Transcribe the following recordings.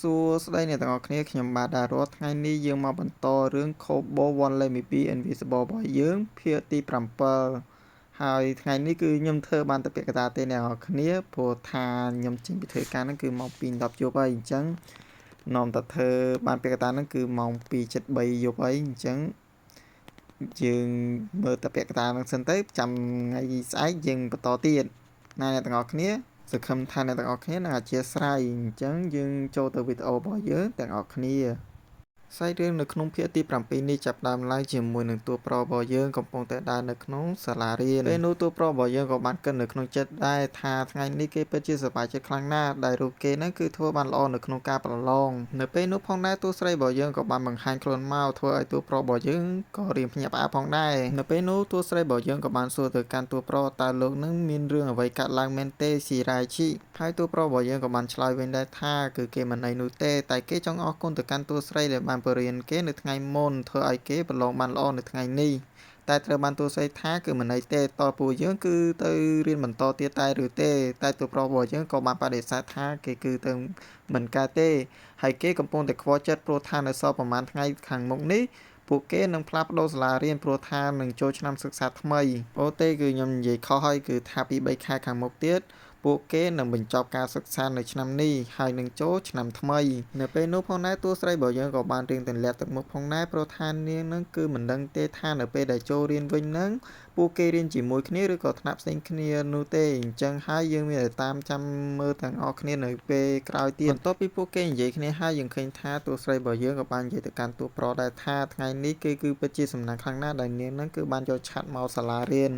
សួស្តីអ្នកទាំងអស់គ្នាខ្ញុំបាទដារ៉ូថ្ងៃនេះយើងមកបន្តរឿង Kobo One Lemmy Invisible របស់យើងភាគទី7ហើយថ្ងៃនេះគឺខ្ញុំធ្វើបានតែពាក្យកតាទេអ្នកទាំងអស់គ្នាព្រោះថាខ្ញុំចេញពីធ្វើការហ្នឹងគឺម៉ោង2:10យប់ហើយអញ្ចឹងនាំតែធ្វើបានពាក្យកតាហ្នឹងគឺម៉ោង2:73យប់ហើយអញ្ចឹងយើងមើលតែពាក្យកតាហ្នឹងសិនទៅចាំថ្ងៃស្អែកយើងបន្តទៀតណាអ្នកទាំងអស់គ្នាសង្ឃឹមថាអ្នកទាំងអស់គ្នានឹងអធិស្ឋានអញ្ចឹងយើងចូលទៅវីដេអូរបស់យើងទាំងអស់គ្នាសាច់រឿងនៅក្នុងភាគទី7នេះចាប់ផ្ដើមឡើងជាមួយនឹងតួប្រុសរបស់យើងកំពុងតែដើរនៅក្នុងសាលារៀនពេលនោះតួប្រុសរបស់យើងក៏បានគិតនៅក្នុងចិត្តដែរថាថ្ងៃនេះគេពិតជាសប្បាយចិត្តខ្លាំងណាស់ដែលរូបគេហ្នឹងគឺធ្វើបានល្អនៅក្នុងការប្រឡងនៅពេលនោះផងដែរតួស្រីរបស់យើងក៏បានបង្ហាញខ្លួនមកធ្វើឲ្យតួប្រុសរបស់យើងក៏រៀងភ្ញាក់ផ្អើលផងដែរនៅពេលនោះតួស្រីរបស់យើងក៏បានសួរទៅកាន់តួប្រុសតើលោកនឹងមានរឿងអ្វីកើតឡើងមែនទេស៊ីរ៉ាជីហើយតួប្រុសរបស់យើងក៏បានឆ្លើយវិញដែរថាគឺគេមិនអីនោះទេតែគេចង់អរគុណទៅកាន់តួស្រីដែលបានបរៀនគេនៅថ្ងៃមុនធ្វើឲ្យគេប្រឡងបានល្អនៅថ្ងៃនេះតែត្រូវបានតួស្រីថាគឺមិនអីទេតើពួកយើងគឺទៅរៀនបន្តទៀតតែឬទេតែតួប្រុសរបស់យើងក៏បានបដិសេធថាគេគឺទៅមិនកើតទេហើយគេកំពុងតែខ្វល់ចិត្តព្រោះថានៅសល់ប្រហែលថ្ងៃខាងមុខនេះពួកគេនឹងផ្លាស់ប្ដូរសាលារៀនព្រោះថានឹងចូលឆ្នាំសិក្សាថ្មីអូទេគឺខ្ញុំនិយាយខុសហើយគឺថាពី3ខែខាងមុខទៀតពួកគេនឹងបញ្ចប់ការសិក្សានៅឆ្នាំនេះហើយនឹងចូលឆ្នាំថ្មីនៅពេលនោះផងដែរតួស្រីរបស់យើងក៏បានរៀងទម្លាក់ទឹកមុខផងដែរព្រោះថានាងនឹងគឺមិនដឹងទេថានៅពេលដែលចូលរៀនវិញនឹងពួកគេរៀនជាមួយគ្នាឬក៏ថ្នាក់ផ្សេងគ្នានោះទេអញ្ចឹងហើយយើងមានតែតាមចាំមើលទាំងអស់គ្នានៅពេលក្រោយទៀតបន្ទាប់ពីពួកគេនិយាយគ្នាហើយយើងឃើញថាតួស្រីរបស់យើងក៏បាននិយាយទៅកាន់តួប្រុសដែរថាថ្ងៃនេះគឺពិតជាសំណាងខ្លាំងណាស់ដែលនាងនឹងគឺបានយកឆាត់មកសាលារៀន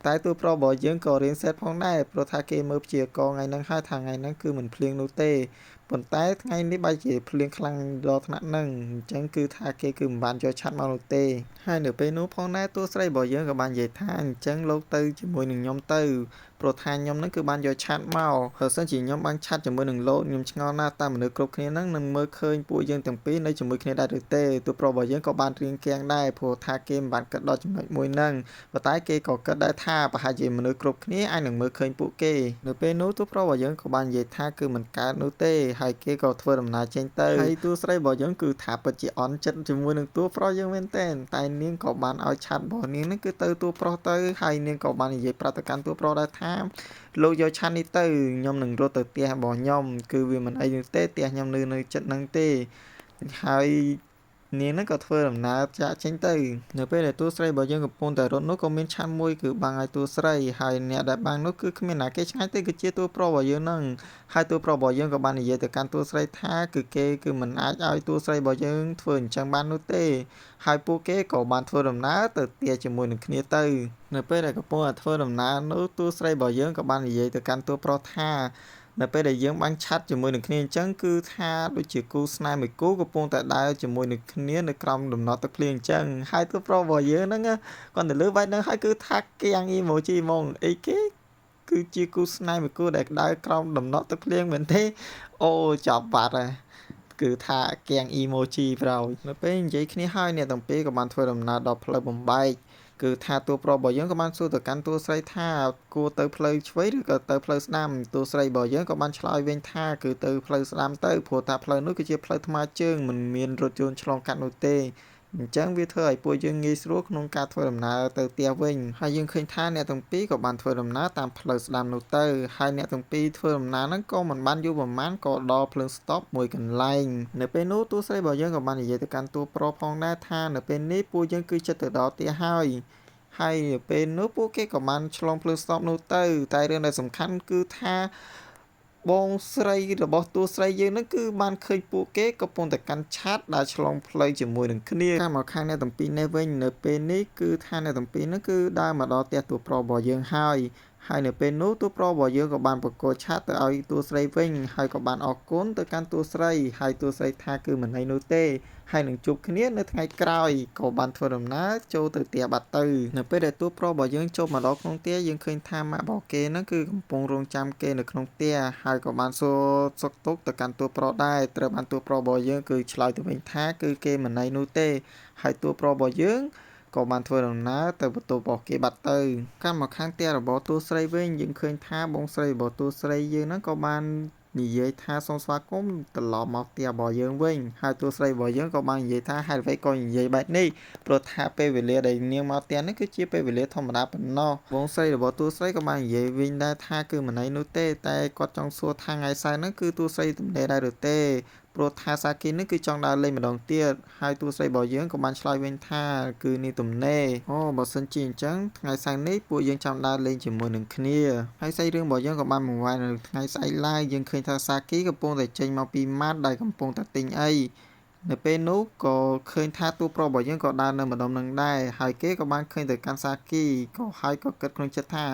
តែតួប្រុសរបស់យើងក៏រៀនសេតផងដែរព្រោះថាគេមើលព្យាករថ្ងៃហ្នឹងហើយថាថ្ងៃហ្នឹងគឺមិនភ្លៀងនោះទេប៉ុន្តែថ្ងៃនេះបែរជាភ្លៀងខ្លាំងដល់ថ្នាក់ហ្នឹងអញ្ចឹងគឺថាគេគឺមិនបានយកឆាត់មកនោះទេហើយនៅពេលនោះផងដែរតួស្រីរបស់យើងក៏បាននិយាយថាអញ្ចឹងលោកទៅជាមួយនឹងខ្ញុំទៅព្រោះថាខ្ញុំហ្នឹងគឺបានយកឆាត់មកបើសិនជាខ្ញុំបានឆាត់ជាមួយនឹងលោកខ្ញុំឆ្ងល់ណាស់តើមនុស្សគ្រប់គ្នាហ្នឹងនឹងមើលឃើញពួកយើងទាំងពីរនៅជាមួយគ្នាដែរឬទេតួប្រុសរបស់យើងក៏បានរៀងគាំងដែរព្រោះថាគេមិនបានគិតដល់ចំណុចមួយហ្នឹងប៉ុន្តែគេក៏គិតដែរថាប្រហែលជាមនុស្សគ្រប់គ្នាអាចនឹងមើលឃើញពួកគេនៅពេលនោះតួប្រុសរបស់យើងក៏បាននិយាយថាគឺមិនកើតនោះទេហើយគេក៏ធ្វើដំណើរចេញទៅហើយតួស្រីរបស់យើងគឺថាពិតជាអន់ចិត្តជាមួយនឹងតួប្រុសយើងមែនទែនតែនាងក៏បានឲ្យឆាត់របស់នាងហ្នឹងគឺទៅតួប្រុសទៅហើយនាងក៏បាននិយាយប្រាប់ទៅកាន់តួប្រុសដែរថាលោកយកឆាត់នេះទៅខ្ញុំនឹងរត់ទៅផ្ទះរបស់ខ្ញុំគឺវាមិនអីនោះទេផ្ទះខ្ញុំនៅចិត្តហ្នឹងទេហើយនាងហ្នឹងក៏ធ្វើដំណើរចាក់ចេញទៅនៅពេលដែលតួស្រីរបស់យើងកំពុងតែរត់នោះក៏មានឆាន់មួយគឺបាំងឲ្យតួស្រីហើយអ្នកដែលបាំងនោះគឺគ្មានណាគេឆ្ងាយទេគឺជាតួប្រុសរបស់យើងហ្នឹងហើយតួប្រុសរបស់យើងក៏បាននិយាយទៅកាន់តួស្រីថាគឺគេគឺមិនអាចឲ្យតួស្រីរបស់យើងធ្វើអញ្ចឹងបាននោះទេហើយពួកគេក៏បានធ្វើដំណើរទៅផ្ទះជាមួយនឹងគ្នាទៅនៅពេលដែលកំពុងតែធ្វើដំណើរនោះតួស្រីរបស់យើងក៏បាននិយាយទៅកាន់តួប្រុសថានៅពេលដែលយើងបាញ់ឆាត់ជាមួយនឹងគ្នាអញ្ចឹងគឺថាដូចជាគូស្នេហ៍មួយគូកំពុងតែដើរជាមួយនឹងគ្នានៅក្រោមដំណក់ទឹកភ្លៀងអញ្ចឹងហើយតួប្រុសរបស់យើងហ្នឹងគាត់ទៅលើបែបហ្នឹងហើយគឺថាគៀងអ៊ីម៉ូជីហ្មងអីគេគឺជាគូស្នេហ៍មួយគូដែលដើរក្រោមដំណក់ទឹកភ្លៀងមែនទេអូចាប់បាត់ហើយគឺថាគៀងអ៊ីម៉ូជីប្រោយនៅពេលនិយាយគ្នាហើយអ្នកទាំងពីរក៏បានធ្វើដំណើរដល់ផ្លូវបំបែកគឺថាតួប្រុសរបស់យើងក៏បានសួរទៅកាន់តួស្រីថាគួរទៅផ្លូវឆ្វេងឬក៏ទៅផ្លូវស្ដាំតួស្រីរបស់យើងក៏បានឆ្លើយវិញថាគឺទៅផ្លូវស្ដាំទៅព្រោះថាផ្លូវនោះគឺជាផ្លូវថ្មើរជើងមិនមានរថយន្តឆ្លងកាត់នោះទេអញ្ចឹងវាធ្វើឲ្យពួកយើងងាយស្រួលក្នុងការធ្វើដំណើរទៅផ្ទះវិញហើយយើងឃើញថាអ្នកទាំងពីរក៏បានធ្វើដំណើរតាមផ្លូវស្ដាំនោះទៅហើយអ្នកទាំងពីរធ្វើដំណើរហ្នឹងក៏មិនបានយូរប៉ុន្មានក៏ដល់ភ្លើងស្តុបមួយកន្លែងនៅពេលនោះតួស្រីរបស់យើងក៏បាននិយាយទៅកាន់តួប្រុសផងដែរថានៅពេលនេះពួកយើងគឺចិត្តទៅដល់ផ្ទះហើយពេលនោះពួកគេក៏បានឆ្លងភ្លើងស្តុបនោះទៅតែរឿងដែលសំខាន់គឺថាបងស្រីរបស់តួស្រីយើងហ្នឹងគឺបានឃើញពួកគេកំពុងតែកាន់ឆាតដើរឆ្លងផ្លូវជាមួយនឹងគ្នាតាមមកខាងអ្នកទាំងពីរនេះវិញនៅពេលនេះគឺថាអ្នកទាំងពីរហ្នឹងគឺដើរមកដល់ផ្ទះតួប្រុសរបស់យើងហើយនៅពេលនោះតួប្រុសរបស់យើងក៏បានប្រកល់ឆាតទៅឲ្យតួស្រីវិញហើយក៏បានអរគុណទៅកាន់តួស្រីហើយតួស្រីថាគឺមិនអីនោះទេហើយនឹងជួបគ្នានៅថ្ងៃក្រោយក៏បានធ្វើដំណើរចូលទៅផ្ទះបាត់ទៅនៅពេលដែលតួប្រុសរបស់យើងចូលមកដល់ក្នុងផ្ទះយើងឃើញថាម៉ាក់របស់គេហ្នឹងគឺកំពុងរងចាំគេនៅក្នុងផ្ទះហើយក៏បានសួរសុខទុក្ខទៅកាន់តួប្រុសដែរត្រូវបានតួប្រុសរបស់យើងគឺឆ្លើយទៅវិញថាគឺគេមិនអីនោះទេហើយតួប្រុសរបស់យើងក៏បានធ្វើដំណើរទៅបន្ទប់របស់គេបាត់ទៅកាន់មកខាងផ្ទះរបស់តួស្រីវិញយើងឃើញថាបងស្រីរបស់តួស្រីយើងហ្នឹងក៏បាន និយាយថាសូមស្វាគមន៍ត្រឡប់មកផ្ទះរបស់យើងវិញហើយតួស្រីរបស់យើងក៏បាននិយាយថាហេតុអ្វីក៏និយាយបែបនេះព្រោះថាពេលវេលាដែលនាងមកផ្ទះនេះគឺជាពេលវេលាធម្មតាប៉ុណ្ណោះវងស្រីរបស់តួស្រីក៏បាននិយាយវិញដែរថាគឺមិនអីនោះទេតែគាត់ចង់សួរថាថ្ងៃសៅរ៍ហ្នឹងគឺតួស្រីទំនេរដែរឬទេព្រោះថាសាគីនេះគឺចង់ដើរលេងម្ដងទៀតហើយតួស្រីរបស់យើងក៏បានឆ្លើយវិញថាគឺនេះទំនេរអូបើសិនជាអញ្ចឹងថ្ងៃសៅរ៍នេះពួកយើងចង់ដើរលេងជាមួយនឹងគ្នាហើយសាច់រឿងរបស់យើងក៏បានបង្វែរនៅថ្ងៃស្អែកឡើយយើងឃើញថាសាគីកំពុងតែចេញមកពីម៉ាតដែលកំពុងតែទិញអីនៅពេលនោះក៏ឃើញថាតួប្រុសរបស់យើងក៏ដើរនៅម្ដុំនឹងដែរហើយគេក៏បានឃើញទៅកាន់សាគីក៏ហើយក៏គិតក្នុងចិត្តថា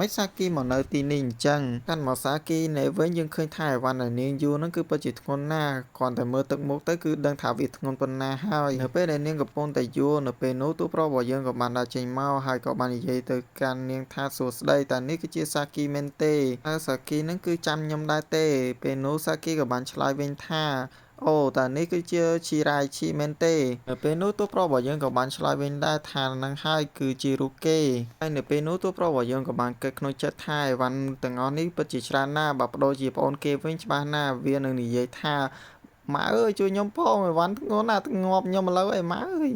មិនសាគីមកនៅទីនេះអញ្ចឹងកាន់មកសាគីនៅវិញយើងឃើញថាអីវ៉ាន់ដែលនាងយួរហ្នឹងគឺពិតជាធ្ងន់ណាស់គ្រាន់តែមើលទឹកមុខទៅគឺដឹងថាវាធ្ងន់ប៉ុណ្ណាហើយនៅពេលដែលនាងកំពុងតែយួរនៅពេលនោះទូប្រុសរបស់យើងក៏បានដើរចេញមកហើយក៏បាននិយាយទៅកាន់នាងថាសួស្ដីតែនេះគឺជាសាគីមែនទេហើយសាគីហ្នឹងគឺចាំខ្ញុំដែរទេពេលនោះសាគីក៏បានឆ្លើយវិញថាអូតែនេះគឺជាជីរ៉ាយឈីមែនទេនៅពេលនោះតួប្រុសរបស់យើងក៏បានឆ្លើយវិញដែរថានឹងហើយគឺជារូបគេហើយនៅពេលនោះតួប្រុសរបស់យើងក៏បានគិតក្នុងចិត្តថាអីវ៉ាន់ទាំងអស់នេះពិតជាច្រើនណាស់បើបដូរជាប្អូនគេវិញច្បាស់ណាស់វានឹងនិយាយថាម៉ាអើយជួយខ្ញុំផងអីវ៉ាន់ធ្ងន់ណាស់ងាប់ខ្ញុំឥឡូវអីម៉ាអើយ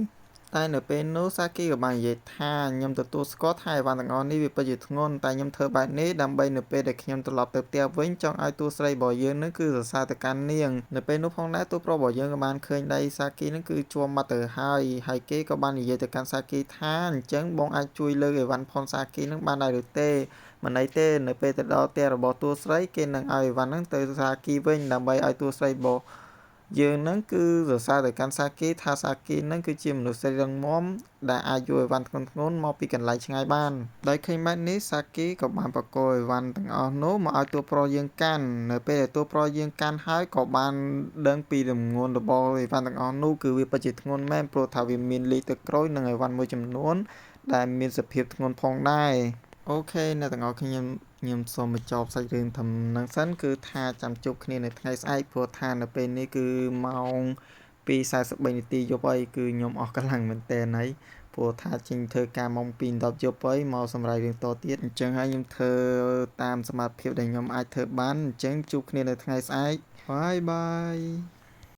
តែនៅពេលនោះសាគីក៏បាននិយាយថាខ្ញុំទទួលស្គាល់ថាអីវ៉ាន់ទាំងអស់នេះវាពិតជាធ្ងន់តែខ្ញុំធ្វើបែបនេះដើម្បីនៅពេលដែលខ្ញុំត្រឡប់ទៅផ្ទះវិញចង់ឲ្យតួស្រីរបស់យើងនឹងគឺសរសើរទៅកាន់នាងនៅពេលនោះផងដែរតួប្រុសរបស់យើងក៏បានឃើញដៃសាគីនឹងគឺជួមបាត់ទៅហើយគេក៏បាននិយាយទៅកាន់សាគីថាអញ្ចឹងបងអាចជួយលើកអីវ៉ាន់ផនសាគីនឹងបានដែរឬទេមិនអីទេនៅពេលទៅដល់ផ្ទះរបស់តួស្រីគេនឹងឲ្យអីវ៉ាន់ហ្នឹងទៅសាគីវិញដើម្បីឲ្យតួស្រីរបស់យើងនឹងគឺសរសើរទៅកាន់សាគីថាសាគីនឹងគឺជាមនុស្សស្រីរឹងមាំដែលអាចយកអីវ៉ាន់ធ្ងន់ៗមកពីកន្លែងឆ្ងាយបានដោយឃើញបែបនេះសាគីក៏បានបកគោអីវ៉ាន់ទាំងអស់នោះមកឲ្យតួប្រុសយើងកាន់នៅពេលដែលតួប្រុសយើងកាន់ហើយក៏បានដឹងពីទម្ងន់របស់អីវ៉ាន់ទាំងអស់នោះគឺវាពិតជាធ្ងន់មែនព្រោះថាវាមានលេខទឹកក្រូចនិងអីវ៉ាន់មួយចំនួនដែលមានសភាពធ្ងន់ផងដែរអូខេអ្នកទាំងអស់ខ្ញុំសូមបញ្ចប់សាច់រឿងធំនឹងសិនគឺថាចាំជួបគ្នានៅថ្ងៃស្អែកព្រោះថានៅពេលនេះគឺម៉ោង2:43នាទីយប់ហើយគឺខ្ញុំអស់កម្លាំងមែនតើហើយព្រោះថាចេញធ្វើការម៉ោង2:10យប់ហើយមកសម្រាប់រឿងតទៀតអញ្ចឹងហើយខ្ញុំធ្វើតាមសមត្ថភាពដែលខ្ញុំអាចធ្វើបានអញ្ចឹងជួបគ្នានៅថ្ងៃស្អែកបាយបាយ